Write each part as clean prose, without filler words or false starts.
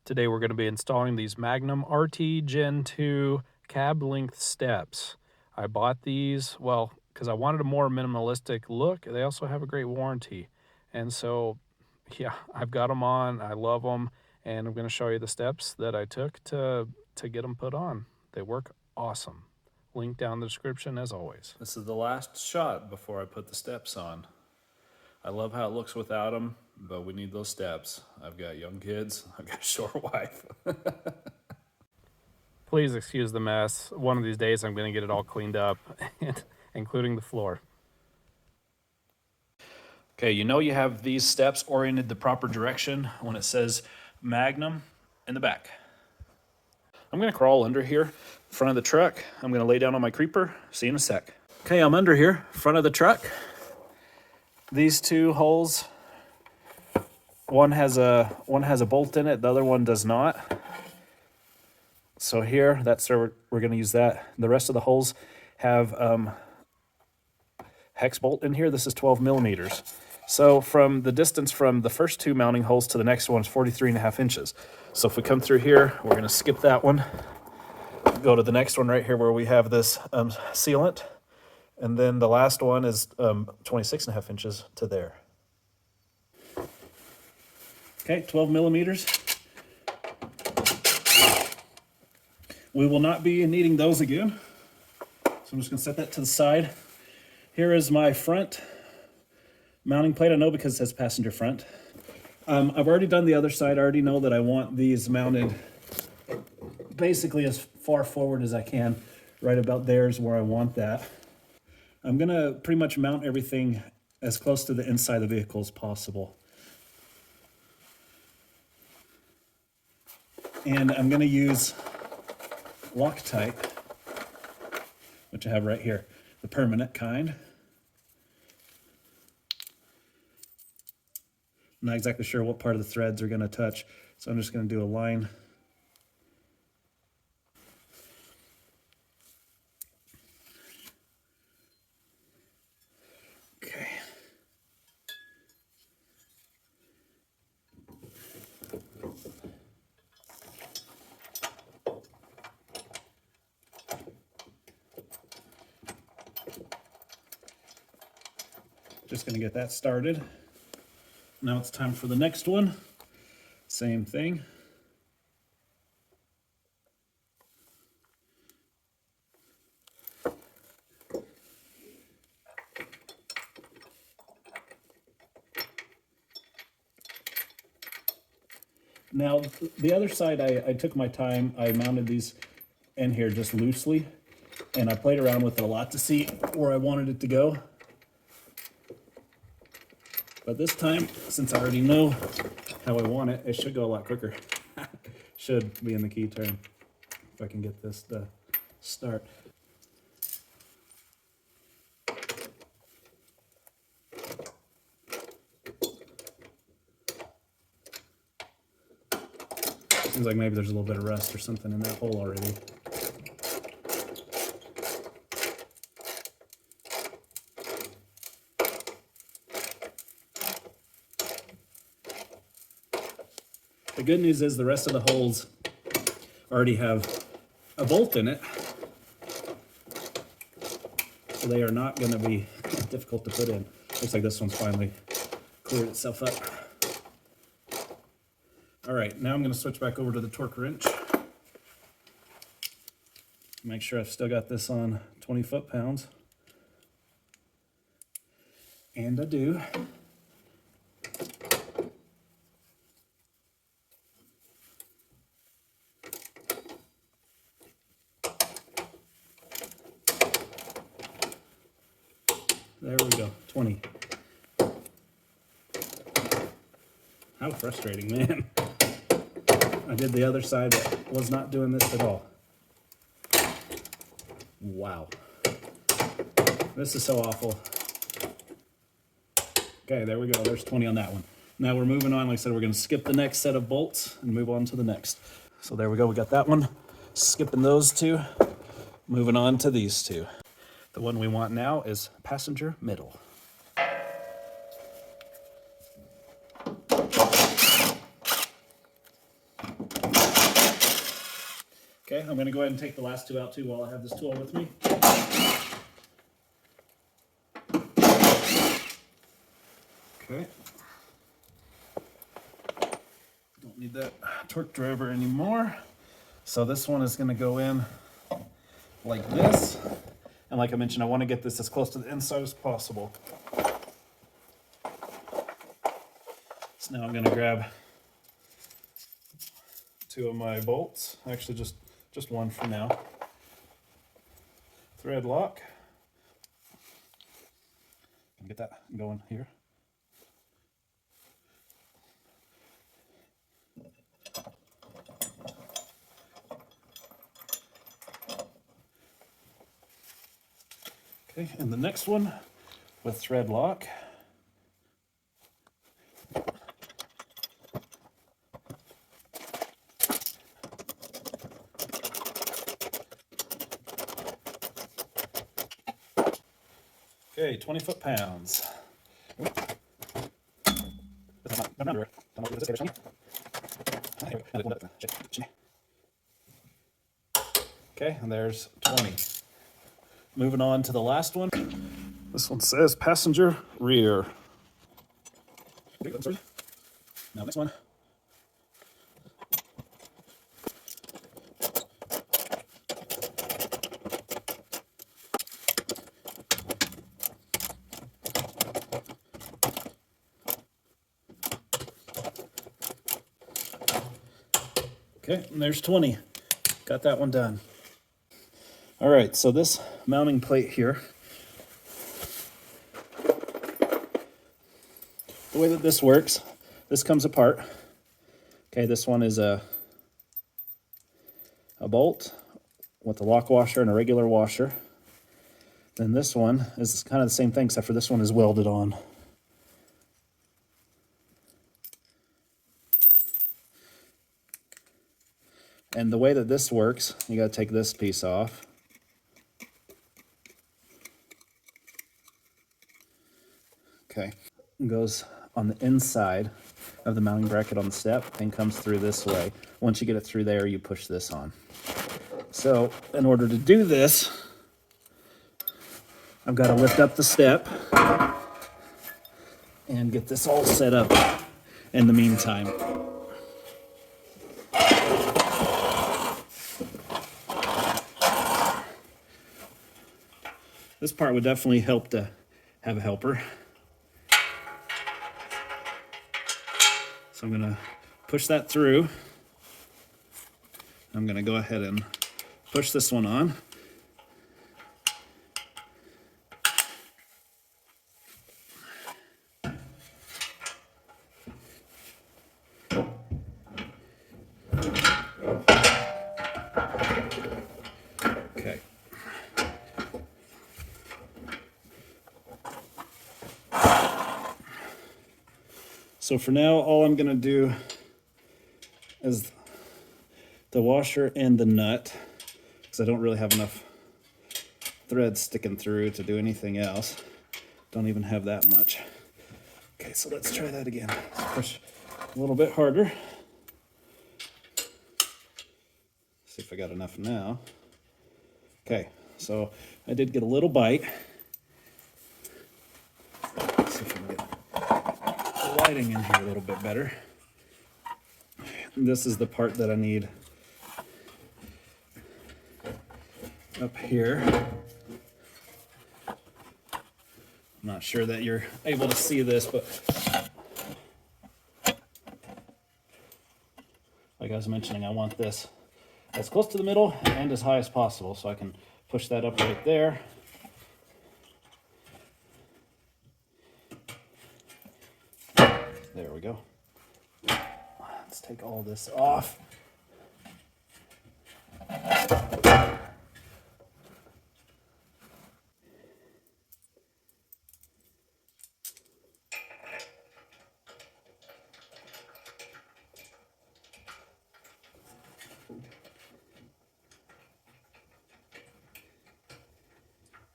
Today we're going to be installing these Magnum RT Gen 2 cab length steps. I bought these, well, because I wanted a more minimalistic look. They also have a great warranty. And so, yeah, I've got them on. I love them. And I'm going to show you the steps that I took to get them put on. They work awesome. Link down in the description as always. This is the last shot before I put the steps on. I love how it looks without them, but we need those steps. I've got young kids. I've got a short wife. Please excuse the mess. One of these days I'm going to get it all cleaned up, including the floor. Okay, you know you have these steps oriented the proper direction when it says Magnum in the back. I'm going to crawl under here, front of the truck. I'm going to lay down on my creeper. See you in a sec. Okay, I'm under here, front of the truck. These two holes, one has a bolt in it, the other one does not. So here, that's where we're going to use that. The rest of the holes have hex bolt in here. This is 12 millimeters. So from the distance from the first two mounting holes to the next one is 43.5 inches. So if we come through here, we're going to skip that one, go to the next one right here where we have this sealant. And then the last one is 26.5 inches to there. Okay, 12 millimeters. We will not be needing those again. So I'm just gonna set that to the side. Here is my front mounting plate. I know because it says passenger front. I've already done the other side. I already know that I want these mounted basically as far forward as I can. Right about there is where I want that. I'm gonna pretty much mount everything as close to the inside of the vehicle as possible. And I'm gonna use Loctite, which I have right here, the permanent kind. I'm not exactly sure what part of the threads are gonna touch, so I'm just gonna do a line. Okay. Just gonna get that started. Now it's time for the next one. Same thing. Now, the other side, I took my time. I mounted these in here just loosely, and I played around with it a lot to see where I wanted it to go. But this time, since I already know how I want it, it should go a lot quicker. Should be in the key turn, if I can get this to start. Seems like maybe there's a little bit of rust or something in that hole already. The good news is the rest of the holes already have a bolt in it, so they are not going to be difficult to put in. Looks like this one's finally cleared itself up. All right, now I'm going to switch back over to the torque wrench. Make sure I've still got this on 20 foot-pounds. And I do. There we go, 20. How frustrating, man. I did the other side, but was not doing this at all. Wow. This is so awful. Okay, there we go. There's 20 on that one. Now we're moving on. Like I said, we're going to skip the next set of bolts and move on to the next. So there we go. We got that one. Skipping those two. Moving on to these two. The one we want now is passenger middle. Okay, I'm going to go ahead and take the last two out too while I have this tool with me. Okay. Don't need that torque driver anymore. So this one is going to go in like this. And like I mentioned, I want to get this as close to the inside as possible. So now I'm going to grab two of my bolts, actually just one for now. Thread lock. Get that going here. Okay, and the next one with thread lock. Okay, 20 foot-pounds. Okay, and there's 20. Moving on to the last one. This one says passenger rear. Now this one. Okay, and there's 20. Got that one done. All right, so this mounting plate here, the way that this works, this comes apart. Okay, this one is a bolt with a lock washer and a regular washer. Then this one is kind of the same thing, except for this one is welded on. And the way that this works, you got to take this piece off. Okay, it goes on the inside of the mounting bracket on the step and comes through this way. Once you get it through there, you push this on. So in order to do this, I've got to lift up the step and get this all set up in the meantime. This part would definitely help to have a helper. So I'm going to push that through. I'm going to go ahead and push this one on. Okay. So for now, all I'm going to do is the washer and the nut, because I don't really have enough thread sticking through to do anything else. Don't even have that much. Okay, so let's try that again. Let's push a little bit harder. See if I got enough now. Okay, so I did get a little bite. Let's see if I can get the lighting in here a little bit better. And this is the part that I need up here. I'm not sure that you're able to see this, but like I was mentioning, I want this as close to the middle and as high as possible, so I can push that up right there. There we go. Let's take all this off.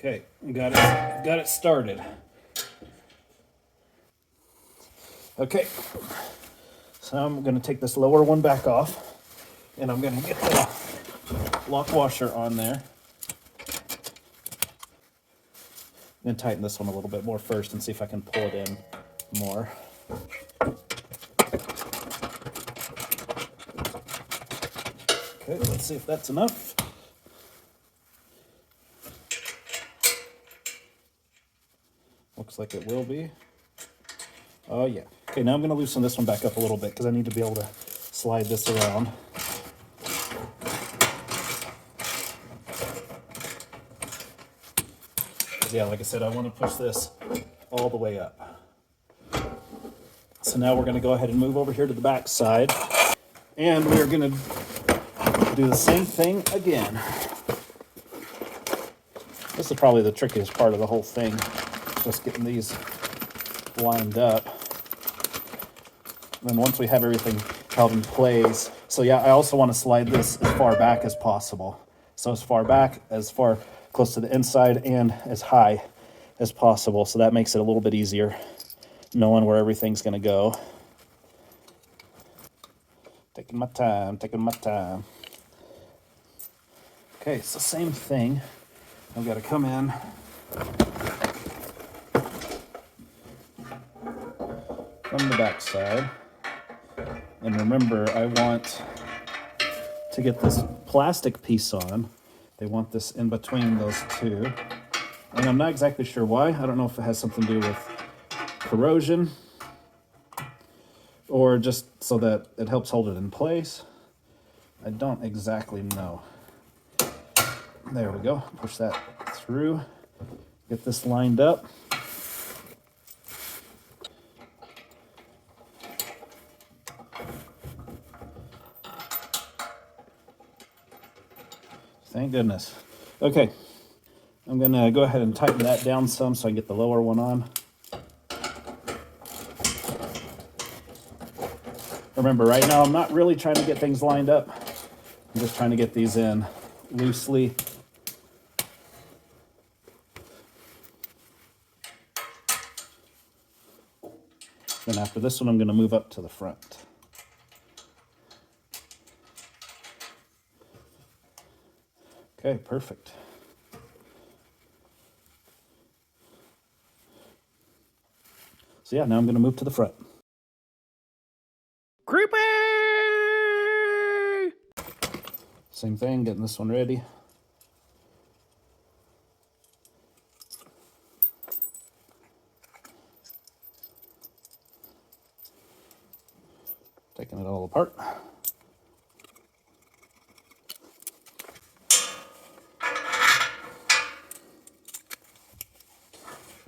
Okay, got it started. Okay, so I'm going to take this lower one back off, and I'm going to get lock washer on there. I'm going to tighten this one a little bit more first and see if I can pull it in more. Okay, let's see if that's enough. Looks like it will be. Oh yeah. Okay, now I'm going to loosen this one back up a little bit because I need to be able to slide this around. Yeah, like I said, I want to push this all the way up. So now we're going to go ahead and move over here to the back side. And we're going to do the same thing again. This is probably the trickiest part of the whole thing, just getting these lined up. And then once we have everything held in place, so yeah, I also want to slide this as far back as possible. So as far back, as far close to the inside, and as high as possible. So that makes it a little bit easier knowing where everything's going to go. Taking my time, taking my time. Okay, it's the same thing. I've got to come in from the back side. And remember, I want to get this plastic piece on. They want this in between those two. And I'm not exactly sure why. I don't know if it has something to do with corrosion or just so that it helps hold it in place. I don't exactly know. There we go. Push that through. Get this lined up. Thank goodness. Okay, I'm going to go ahead and tighten that down some so I can get the lower one on. Remember, right now I'm not really trying to get things lined up. I'm just trying to get these in loosely. Then after this one, I'm going to move up to the front. Okay, perfect. So yeah, now I'm going to move to the front. Creepy! Same thing, getting this one ready. Taking it all apart.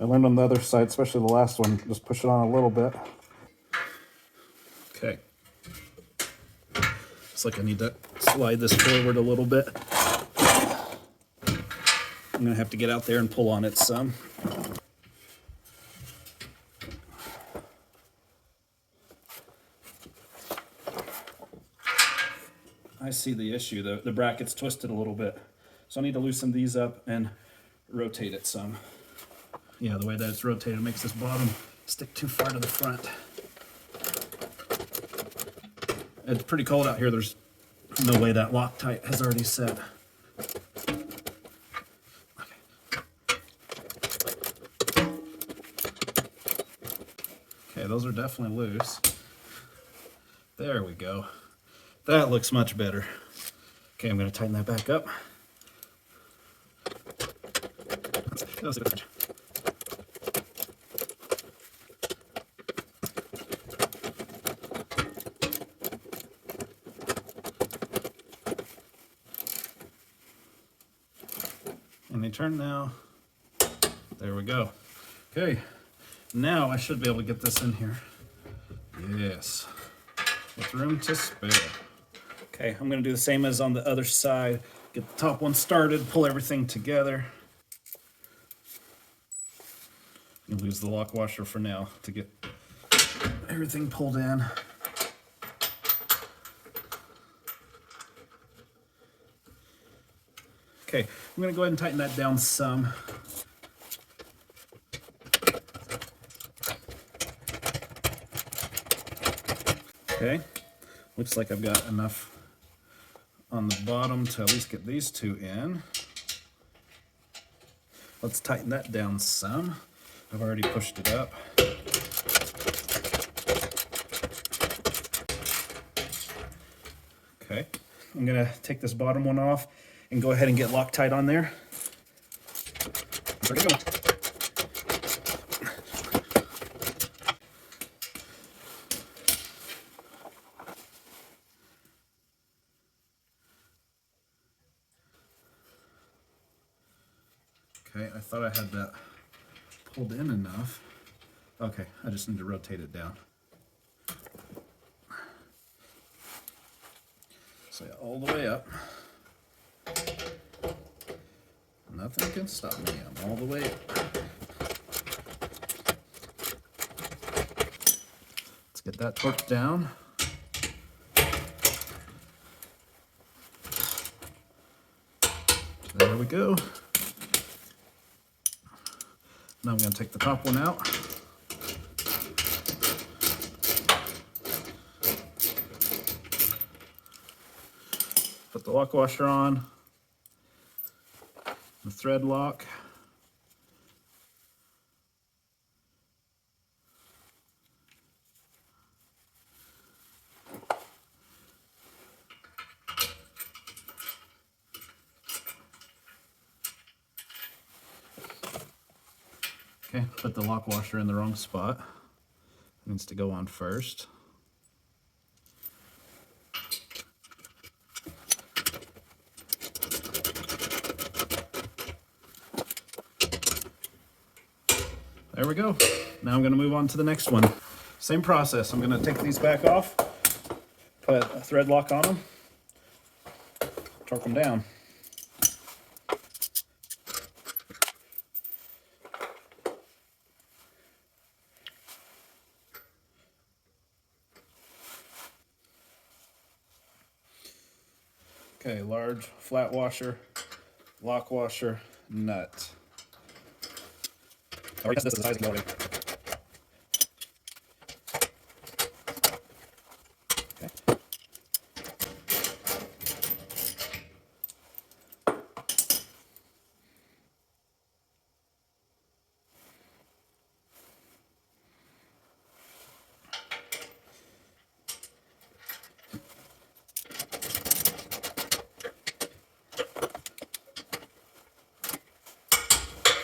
I learned on the other side, especially the last one, just push it on a little bit. Okay. Looks like I need to slide this forward a little bit. I'm going to have to get out there and pull on it some. I see the issue. The bracket's twisted a little bit. So I need to loosen these up and rotate it some. Yeah, the way that it's rotated makes this bottom stick too far to the front. It's pretty cold out here. There's no way that Loctite has already set. Okay, those are definitely loose. There we go. That looks much better. Okay, I'm going to tighten that back up. Any turn now. There we go. Okay, now I should be able to get this in here. Yes, with room to spare. Okay, I'm going to do the same as on the other side. Get the top one started, pull everything together. You lose the lock washer for now to get everything pulled in. Okay, I'm going to go ahead and tighten that down some. Okay, looks like I've got enough on the bottom to at least get these two in. Let's tighten that down some. I've already pushed it up. Okay, I'm gonna take this bottom one off and go ahead and get Loctite on there. There we go. Okay, I thought I had that pulled in enough. Okay, I just need to rotate it down. So yeah, all the way up. Nothing can stop me, I'm all the way up. Let's get that torqued down. There we go. Now I'm going to take the top one out. Put the lock washer on. The thread lock. Okay, put the lock washer in the wrong spot. It needs to go on first. There we go. Now I'm going to move on to the next one. Same process. I'm going to take these back off, put a thread lock on them, torque them down. Okay, large flat washer, lock washer, nut. I already tested this as high as it can go already. Okay.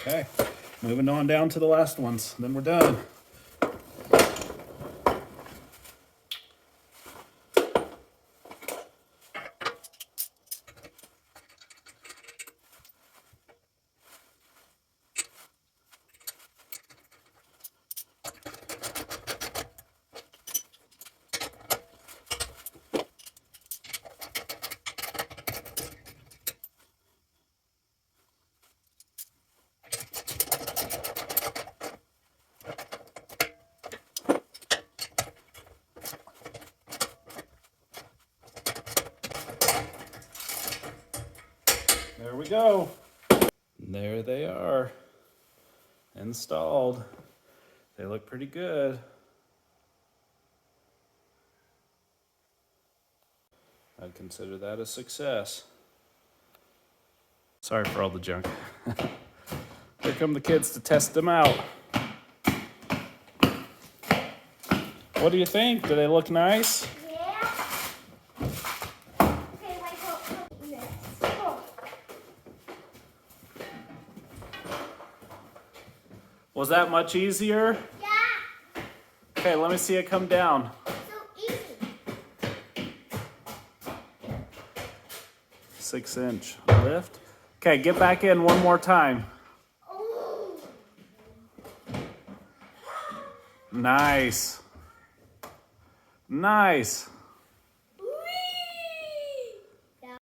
Okay, moving on down to the last ones, then we're done. There we go. There they are, installed. They look pretty good. I'd consider that a success. Sorry for all the junk. Here come the kids to test them out. What do you think? Do they look nice? Yeah. Okay, wait, oh. Was that much easier? Yeah. Okay, let me see it come down. So easy. 6-inch lift. Okay, get back in one more time. Oh. Nice. Nice. Yeah.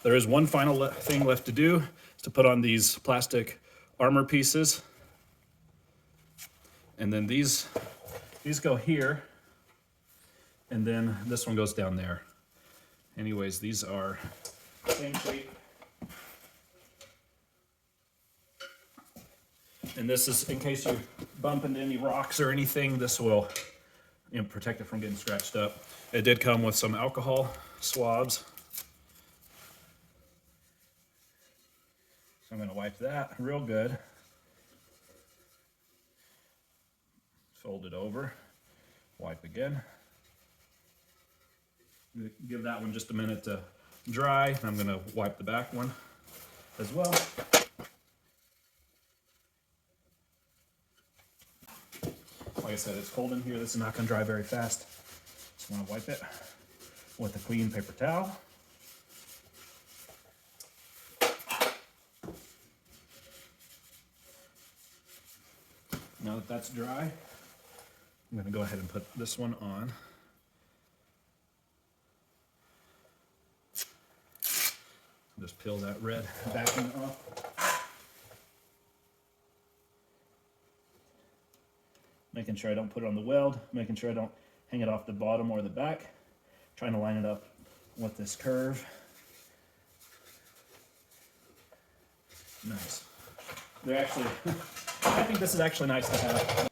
There is one final thing left to do, is to put on these plastic armor pieces. And then these go here, and then this one goes down there. Anyways, these are same shape. And this is in case you bump into any rocks or anything, this will, protect it from getting scratched up. It did come with some alcohol swabs. I'm going to wipe that real good. Fold it over. Wipe again. Give that one just a minute to dry. I'm going to wipe the back one as well. Like I said, it's cold in here. This is not going to dry very fast. Just want to wipe it with a clean paper towel. Now that that's dry, I'm going to go ahead and put this one on. Just peel that red backing off. Making sure I don't put it on the weld, making sure I don't hang it off the bottom or the back. Trying to line it up with this curve. Nice. They're actually, I think this is actually nice to have.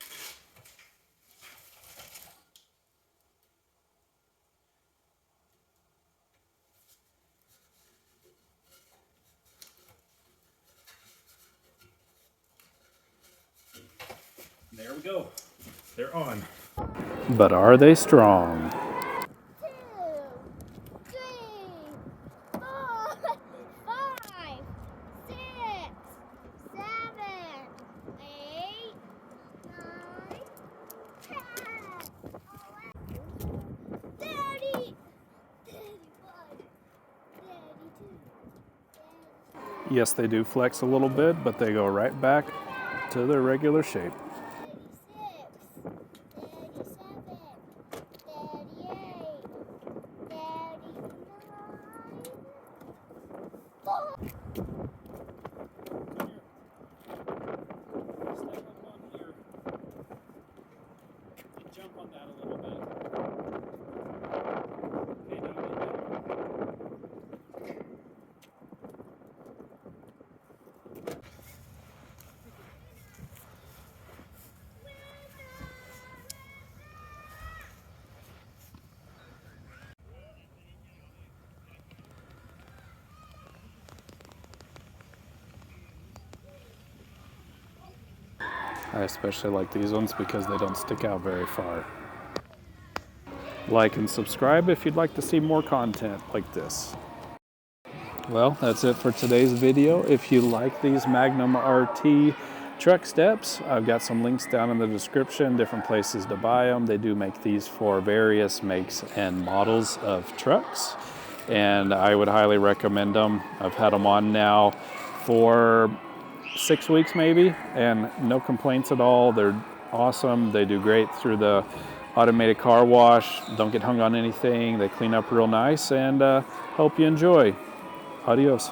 There we go. They're on. But are they strong? 2, 3, 4, 5, 6, 7, 8, 9, 10, 11, 30, 31, 32. Yes, they do flex a little bit, but they go right back to their regular shape. 36, 37, 38, 39. Jump on that a little bit. I especially like these ones because they don't stick out very far. Like and subscribe if you'd like to see more content like this. Well, that's it for today's video. If you like these Magnum RT truck steps, I've got some links down in the description, different places to buy them. They do make these for various makes and models of trucks, and I would highly recommend them. I've had them on now for 6 weeks maybe, and no complaints at all. They're awesome. They do great through the automated car wash. Don't get hung on anything. They clean up real nice, and hope you enjoy. Adios.